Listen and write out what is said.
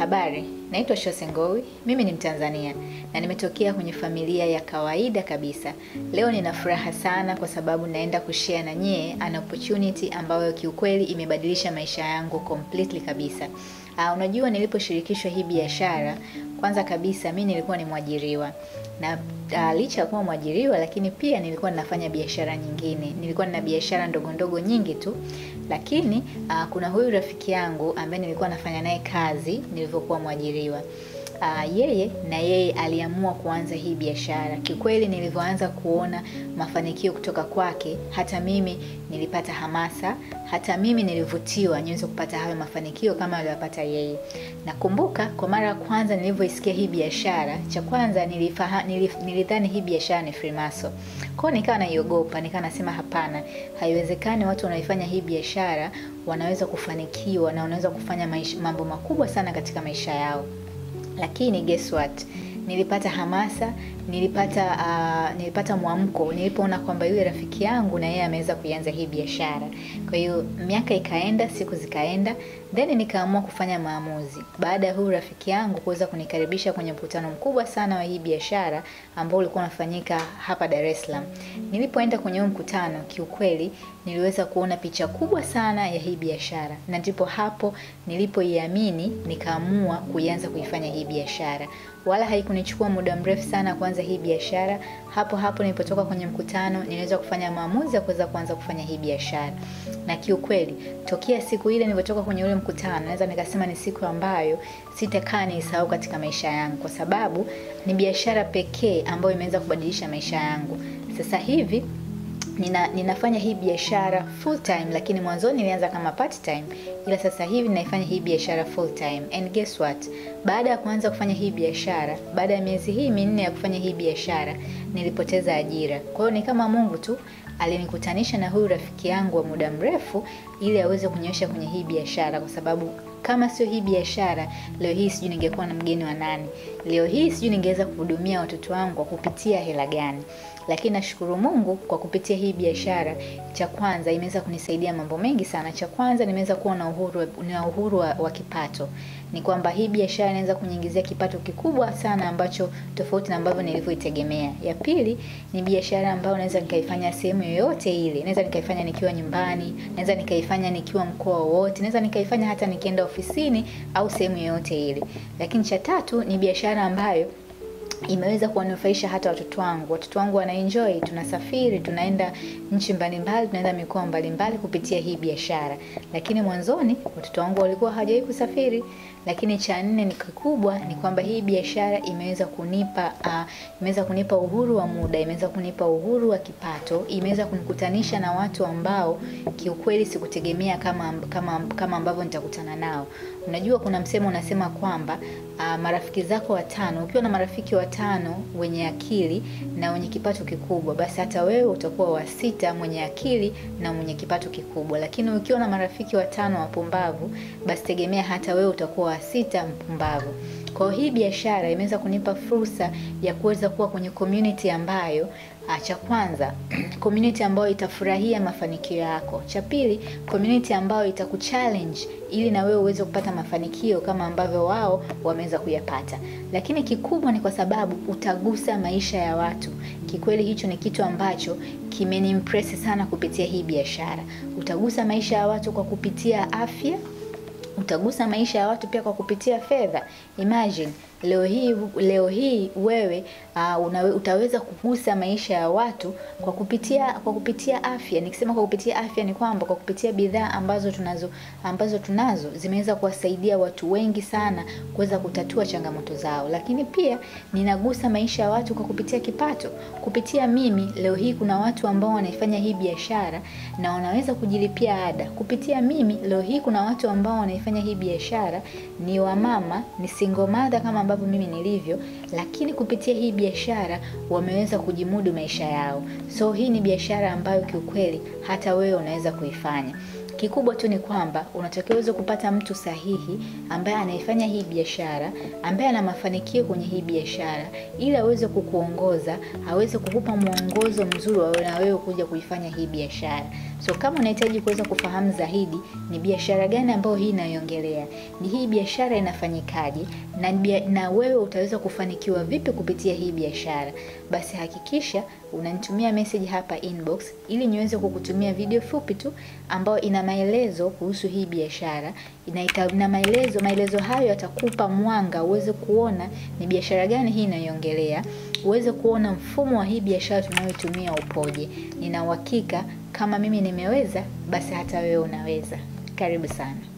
Habari, naitwa Shosengowi, mimi ni Mtanzania na nimetokea kwenye familia ya kawaida kabisa. Leo nina furaha sana kwa sababu naenda kushare na nyie an opportunity ambayo kiukweli imebadilisha maisha yangu completely kabisa. Unajua niliposhirikishwa hii biashara, kwanza kabisa mimi nilikuwa ni mwajiriwa. Na licha ya kuwa mwajiriwa lakini pia nilikuwa ninafanya biashara nyingine. Nilikuwa nina biashara ndogo ndogo nyingi tu. Lakini kuna huyu rafiki yangu ambaye nilikuwa nafanya naye kazi nilivyokuwa mwajiriwa. Yeye aliamua kuanza hii biashara. Kiukweli nilivyoanza kuona mafanikio kutoka kwake, hata mimi nilipata hamasa, hata mimi nilivutiwa niweze kupata hayo mafanikio kama aliyopata yeye. Nakumbuka kwa mara ya kwanza nilivyoisikia hii biashara, cha kwanza nilidhani hii biashara ni Freemason. Kwa hiyo nikawa naiogopa, nikawa nasema hapana, haiwezekani watu wanaoifanya hii biashara wanaweza kufanikiwa na wanaweza kufanya mambo makubwa sana katika maisha yao. Lakini guess what? Nilipata hamasa, nilipata mwamko nilipoona kwamba yule rafiki yangu na yeye ameweza kuanza hii biashara. Kwa hiyo miaka ikaenda, siku zikaenda, then nikaamua kufanya maamuzi. Baada ya huyu rafiki yangu kuweza kunikaribisha kwenye mkutano mkubwa sana wa hii biashara ambao ulikuwa unafanyika hapa Dar es Salaam. Nilipoenda kwenye mkutano, kiukweli niliweza kuona picha kubwa sana ya hii biashara. Na ndipo hapo nilipoiamini, nikaamua kuanza kuifanya hii biashara. Wala haikunichukua muda mrefu sana kuanza hii biashara. Hapo nilipotoka kwenye mkutano niliweza kufanya maamuzi ya kuanza kufanya hii biashara. Na kiukweli tokea siku ile nilipotoka kwenye ule mkutano, naweza nikasema ni siku ambayo sitakaa nisahau katika maisha yangu, kwa sababu ni biashara pekee ambayo imeweza kubadilisha maisha yangu. Sasa hivi ninafanya hii biashara full time, lakini mwanzo nilianza kama part time, ila sasa hivi ninaifanya hii biashara full time. And guess what? Baada ya kuanza kufanya hii biashara, baada ya miezi hii 4 ya kufanya hii biashara, nilipoteza ajira. Kwa hiyo ni kama Mungu tu alinikutanisha na huyu rafiki yangu wa muda mrefu ili aweze kuniosha kwenye hii biashara, kwa sababu kama sio hii biashara, leo hii sijui ningekuwa na mgeni wa nani. Leo hii sijui ningeweza kuhudumia watoto wangu kwa kupitia hela gani. Lakini nashukuru Mungu kwa kupitia hii biashara, cha kwanza imeweza kunisaidia mambo mengi sana. Cha kwanza nimeweza kuwa na uhuru wa kipato. Ni kwamba hii biashara inaweza kuniingizia kipato kikubwa sana ambacho tofauti na ambavyo nilivyoitegemea. Ya pili ni biashara ambayo naweza nikaifanya sehemu yoyote ile. Naweza nikaifanya nikiwa nyumbani, naweza nikaifanya nikiwa mkoa wowote, naweza nikaifanya hata nikienda ofisini au sehemu yoyote ile. Lakini cha tatu ni biashara ambayo imeweza kuwanufaisha hata watoto wangu. Watoto wangu wanaenjoy, tunasafiri, tunaenda nchi mbalimbali, tunaenda mikoa mbalimbali kupitia hii biashara. Lakini mwanzoni watoto wangu walikuwa hawajawahi kusafiri. Lakini cha nne ni kikubwa, ni kwamba hii biashara imeweza kunipa uhuru wa muda, imeweza kunipa uhuru wa kipato, imeweza kunikutanisha na watu ambao kiukweli sikutegemea kama ambavyo nitakutana nao. Unajua kuna msemo unasema kwamba marafiki zako 5, ukiwa na marafiki 5 wenye akili na wenye kipato kikubwa, basi hata wewe utakuwa wa 6 mwenye akili na mwenye kipato kikubwa. Lakini ukiwa na marafiki 5 wapumbavu, basi tegemea hata wewe utakuwa wa 6 mpumbavu. Kwa hii biashara imeweza kunipa fursa ya kuweza kuwa kwenye community ambayo cha kwanza community ambayo itafurahia mafanikio yako. Cha pili, community ambayo itakuchallenge ili na wewe uweze kupata mafanikio kama ambavyo wao wameweza kuyapata. Lakini kikubwa ni kwa sababu utagusa maisha ya watu. Kikweli hicho ni kitu ambacho kimenimpress sana kupitia hii biashara. Utagusa maisha ya watu kwa kupitia afya, utagusa maisha ya watu pia kwa kupitia fedha. Imagine leo hii wewe utaweza kugusa maisha ya watu kwa kupitia afya. Nikisema kwa kupitia afya ni kwamba kwa kupitia bidhaa ambazo tunazo zimeweza kuwasaidia watu wengi sana kuweza kutatua changamoto zao. Lakini pia ninagusa maisha ya watu kwa kupitia kipato. Kupitia mimi leo hii kuna watu ambao wanaifanya hii biashara na wanaweza kujilipia ada. Kupitia mimi leo hii kuna watu ambao wanaifanya hii biashara ni wamama, ni single mother kama ambavyo mimi nilivyo, lakini kupitia hii biashara wameweza kujimudu maisha yao. So hii ni biashara ambayo kiukweli hata wewe unaweza kuifanya. Kikubwa tu ni kwamba unatakiwa uweze kupata mtu sahihi ambaye anaifanya hii biashara, ambaye ana mafanikio kwenye hii biashara, ili aweze kukuongoza, aweze kukupa mwongozo mzuri wa na wewe kuja kuifanya hii biashara. So kama unahitaji kuweza kufahamu zaidi ni biashara gani ambayo hii inaiongelea, ni hii biashara inafanyikaje, na wewe utaweza kufanikiwa vipi kupitia hii biashara, basi hakikisha unanitumia message hapa inbox ili niweze kukutumia video fupi tu ambayo ina maelezo kuhusu hii biashara. Ina maelezo hayo yatakupa mwanga uweze kuona ni biashara gani hii inaiongelea, uweze kuona mfumo wa hii biashara tunayotumia upoje. Nina uhakika kama mimi nimeweza, basi hata wewe unaweza. Karibu sana.